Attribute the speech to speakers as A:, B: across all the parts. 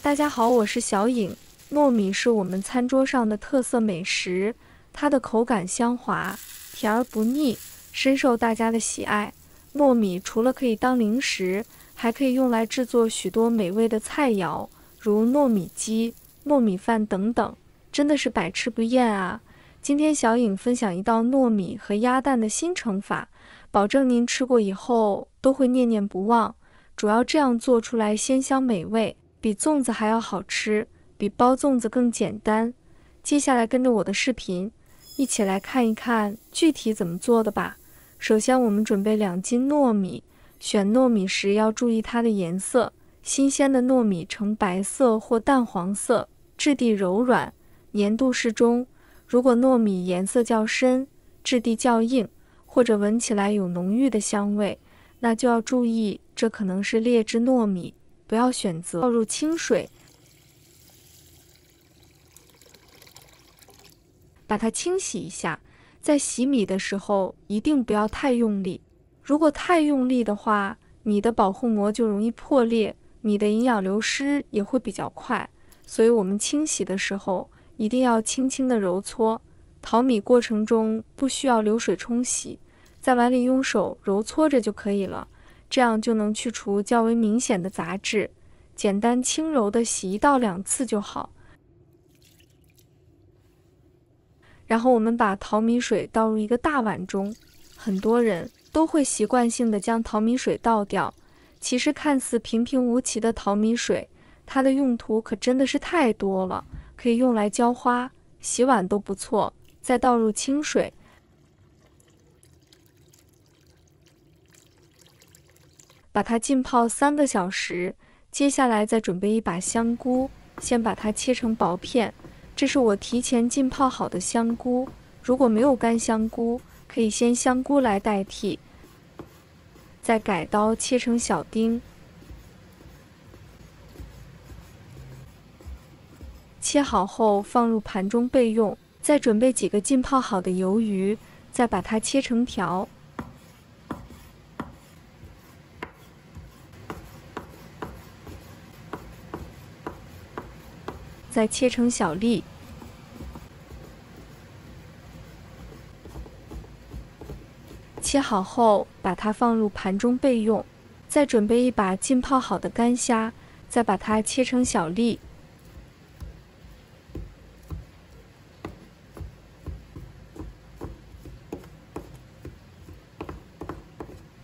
A: 大家好，我是小颖。糯米是我们餐桌上的特色美食，它的口感香滑，甜而不腻，深受大家的喜爱。糯米除了可以当零食，还可以用来制作许多美味的菜肴，如糯米鸡、糯米饭等等，真的是百吃不厌啊！今天小颖分享一道糯米和鸭蛋的新盛法，保证您吃过以后都会念念不忘。主要这样做出来鲜香美味，比粽子还要好吃，比包粽子更简单。接下来跟着我的视频，一起来看一看具体怎么做的吧。首先我们准备2斤糯米，选糯米时要注意它的颜色，新鲜的糯米呈白色或淡黄色，质地柔软，粘度适中。如果糯米颜色较深，质地较硬，或者闻起来有浓郁的香味，那就要注意，这可能是劣质糯米，不要选择。倒入清水，把它清洗一下。在洗米的时候，一定不要太用力。如果太用力的话，米的保护膜就容易破裂，米的营养流失也会比较快。所以我们清洗的时候，一定要轻轻的揉搓。淘米过程中不需要流水冲洗，在碗里用手揉搓着就可以了，这样就能去除较为明显的杂质。简单轻柔的洗1到2次就好。然后我们把淘米水倒入一个大碗中，很多人都会习惯性的将淘米水倒掉。其实看似平平无奇的淘米水，它的用途可真的是太多了，可以用来浇花、洗碗都不错。再倒入清水，把它浸泡3个小时。接下来再准备一把香菇，先把它切成薄片。这是我提前浸泡好的香菇，如果没有干香菇，可以先香菇来代替。再改刀切成小丁，切好后放入盘中备用。再准备几个浸泡好的鱿鱼，再把它切成条。再切成小粒，切好后把它放入盘中备用。再准备一把浸泡好的干虾，再把它切成小粒，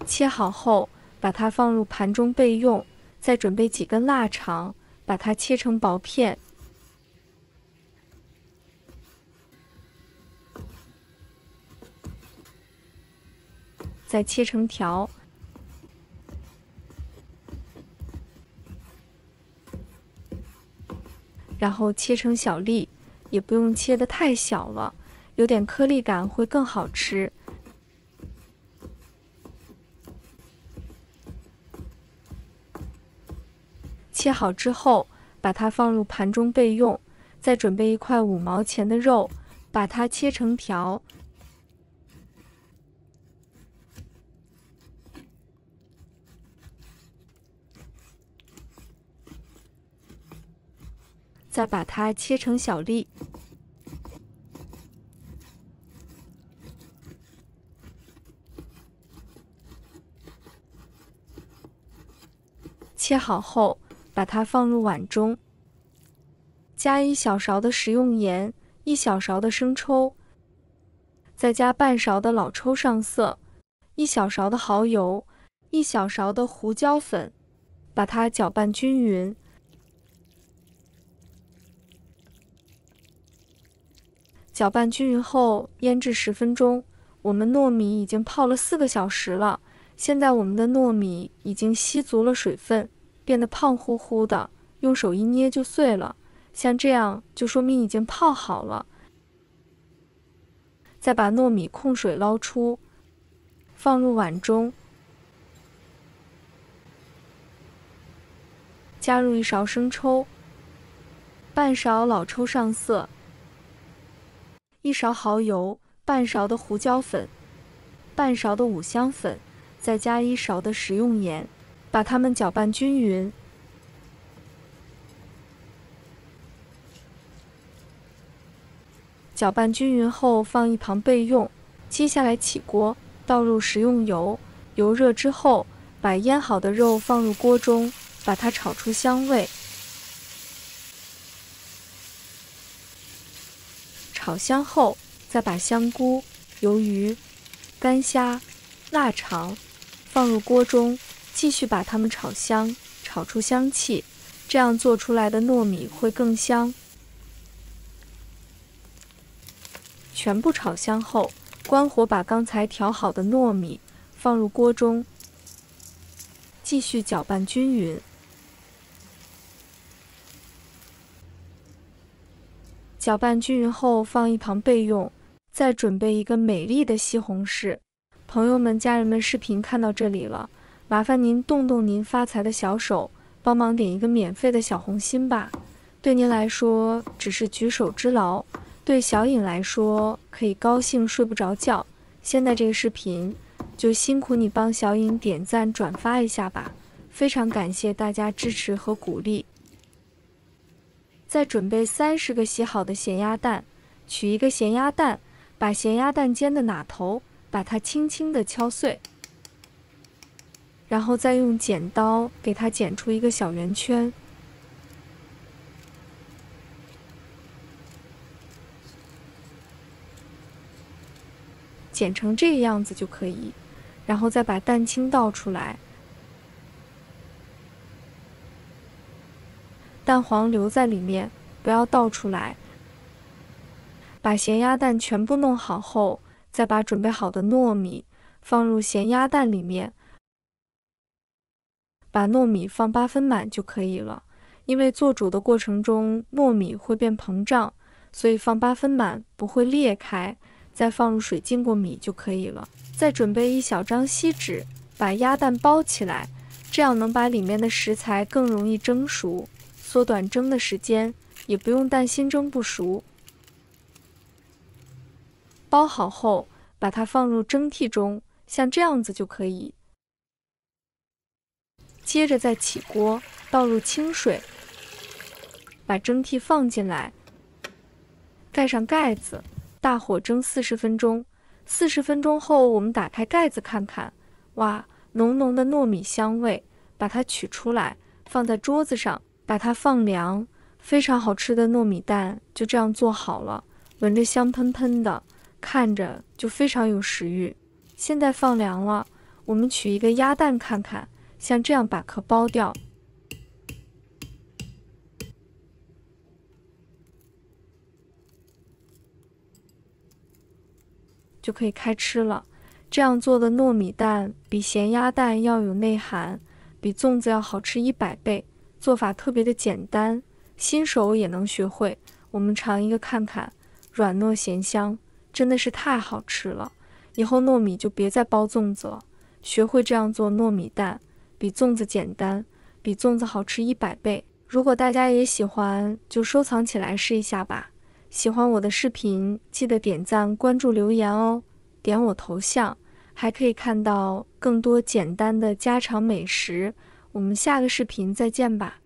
A: 切好后把它放入盘中备用。再准备几根腊肠，把它切成薄片。再切成条，然后切成小粒，也不用切得太小了，有点颗粒感会更好吃。切好之后，把它放入盘中备用。再准备1块5毛钱的肉，把它切成条。再把它切成小粒，切好后把它放入碗中，加1小勺的食用盐，1小勺的生抽，再加半勺的老抽上色，1小勺的蚝油，1小勺的胡椒粉，把它搅拌均匀。搅拌均匀后腌制10分钟。我们糯米已经泡了4个小时了，现在我们的糯米已经吸足了水分，变得胖乎乎的，用手一捏就碎了。像这样就说明已经泡好了。再把糯米控水捞出，放入碗中，加入1勺生抽，半勺老抽上色，1勺蚝油，半勺的胡椒粉，半勺的五香粉，再加1勺的食用盐，把它们搅拌均匀。搅拌均匀后放一旁备用。接下来起锅，倒入食用油，油热之后，把腌好的肉放入锅中，把它炒出香味。炒香后，再把香菇、鱿鱼、干虾、腊肠放入锅中，继续把它们炒香，炒出香气，这样做出来的糯米会更香。全部炒香后，关火，把刚才调好的糯米放入锅中，继续搅拌均匀。搅拌均匀后放一旁备用。再准备一个美丽的西红柿。朋友们、家人们，视频看到这里了，麻烦您动动您发财的小手，帮忙点一个免费的小红心吧。对您来说只是举手之劳，对小颖来说可以高兴睡不着觉。现在这个视频就辛苦你帮小颖点赞转发一下吧，非常感谢大家支持和鼓励。再准备30个洗好的咸鸭蛋，取一个咸鸭蛋，把咸鸭蛋尖的哪头把它轻轻地敲碎，然后再用剪刀给它剪出一个小圆圈。剪成这个样子就可以，然后再把蛋清倒出来，蛋黄留在里面，不要倒出来。把咸鸭蛋全部弄好后，再把准备好的糯米放入咸鸭蛋里面，把糯米放8分满就可以了。因为做煮的过程中糯米会变膨胀，所以放8分满不会裂开，再放入水浸过米就可以了。再准备一小张锡纸，把鸭蛋包起来，这样能把里面的食材更容易蒸熟，缩短蒸的时间，也不用担心蒸不熟。包好后，把它放入蒸屉中，像这样子就可以。接着再起锅，倒入清水，把蒸屉放进来，盖上盖子，大火蒸40分钟。40分钟后，我们打开盖子看看，哇，浓浓的糯米香味，把它取出来，放在桌子上，把它放凉。非常好吃的糯米蛋就这样做好了，闻着香喷喷的，看着就非常有食欲。现在放凉了，我们取一个鸭蛋看看，像这样把壳剥掉，就可以开吃了。这样做的糯米蛋比咸鸭蛋要有内涵，比粽子要好吃100倍。做法特别的简单，新手也能学会。我们尝一个看看，软糯咸香，真的是太好吃了。以后糯米就别再包粽子了，学会这样做糯米蛋，比粽子简单，比粽子好吃100倍。如果大家也喜欢，就收藏起来试一下吧。喜欢我的视频，记得点赞、关注、留言哦。点我头像，还可以看到更多简单的家常美食。我们下个视频再见吧。